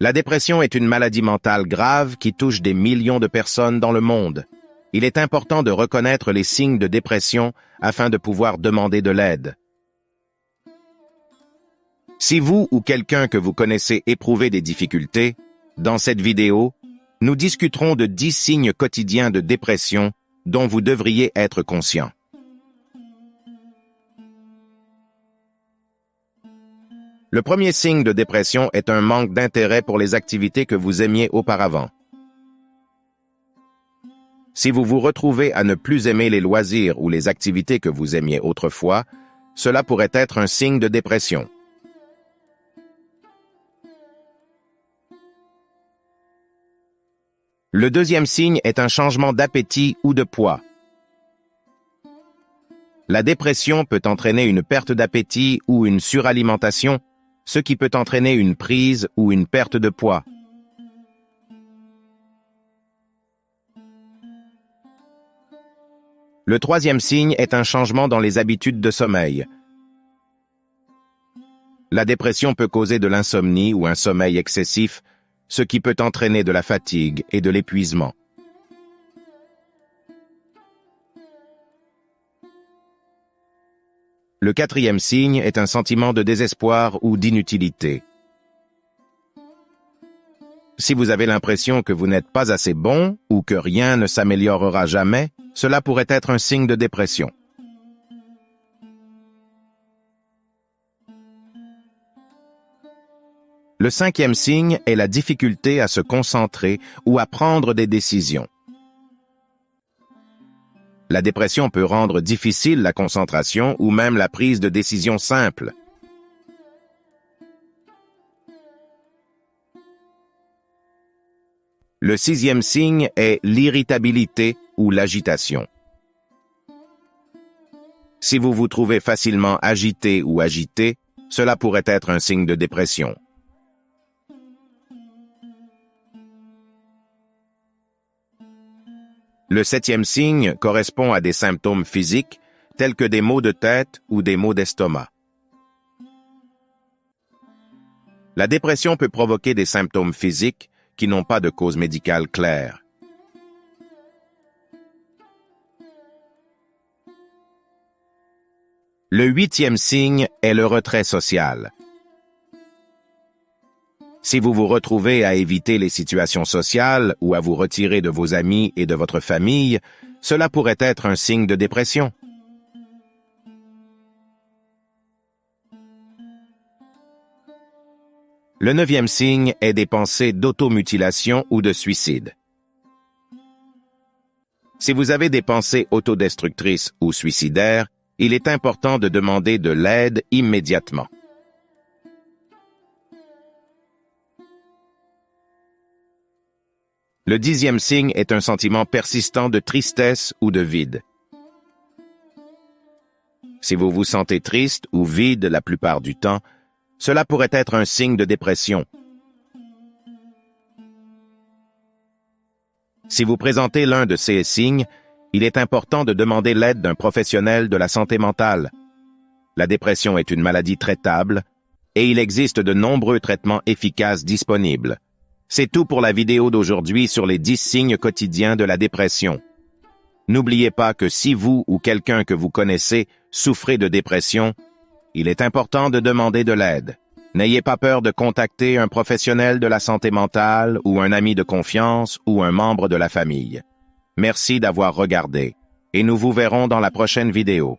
La dépression est une maladie mentale grave qui touche des millions de personnes dans le monde. Il est important de reconnaître les signes de dépression afin de pouvoir demander de l'aide. Si vous ou quelqu'un que vous connaissez éprouvez des difficultés, dans cette vidéo, nous discuterons de 10 signes quotidiens de dépression dont vous devriez être conscient. Le premier signe de dépression est un manque d'intérêt pour les activités que vous aimiez auparavant. Si vous vous retrouvez à ne plus aimer les loisirs ou les activités que vous aimiez autrefois, cela pourrait être un signe de dépression. Le deuxième signe est un changement d'appétit ou de poids. La dépression peut entraîner une perte d'appétit ou une suralimentation, ce qui peut entraîner une prise ou une perte de poids. Le troisième signe est un changement dans les habitudes de sommeil. La dépression peut causer de l'insomnie ou un sommeil excessif, ce qui peut entraîner de la fatigue et de l'épuisement. Le quatrième signe est un sentiment de désespoir ou d'inutilité. Si vous avez l'impression que vous n'êtes pas assez bon ou que rien ne s'améliorera jamais, cela pourrait être un signe de dépression. Le cinquième signe est la difficulté à se concentrer ou à prendre des décisions. La dépression peut rendre difficile la concentration ou même la prise de décisions simples. Le sixième signe est l'irritabilité ou l'agitation. Si vous vous trouvez facilement agité ou agité, cela pourrait être un signe de dépression. Le septième signe correspond à des symptômes physiques tels que des maux de tête ou des maux d'estomac. La dépression peut provoquer des symptômes physiques qui n'ont pas de cause médicale claire. Le huitième signe est le retrait social. Si vous vous retrouvez à éviter les situations sociales ou à vous retirer de vos amis et de votre famille, cela pourrait être un signe de dépression. Le neuvième signe est des pensées d'automutilation ou de suicide. Si vous avez des pensées autodestructrices ou suicidaires, il est important de demander de l'aide immédiatement. Le dixième signe est un sentiment persistant de tristesse ou de vide. Si vous vous sentez triste ou vide la plupart du temps, cela pourrait être un signe de dépression. Si vous présentez l'un de ces signes, il est important de demander l'aide d'un professionnel de la santé mentale. La dépression est une maladie traitable et il existe de nombreux traitements efficaces disponibles. C'est tout pour la vidéo d'aujourd'hui sur les 10 signes quotidiens de la dépression. N'oubliez pas que si vous ou quelqu'un que vous connaissez souffrez de dépression, il est important de demander de l'aide. N'ayez pas peur de contacter un professionnel de la santé mentale ou un ami de confiance ou un membre de la famille. Merci d'avoir regardé et nous vous verrons dans la prochaine vidéo.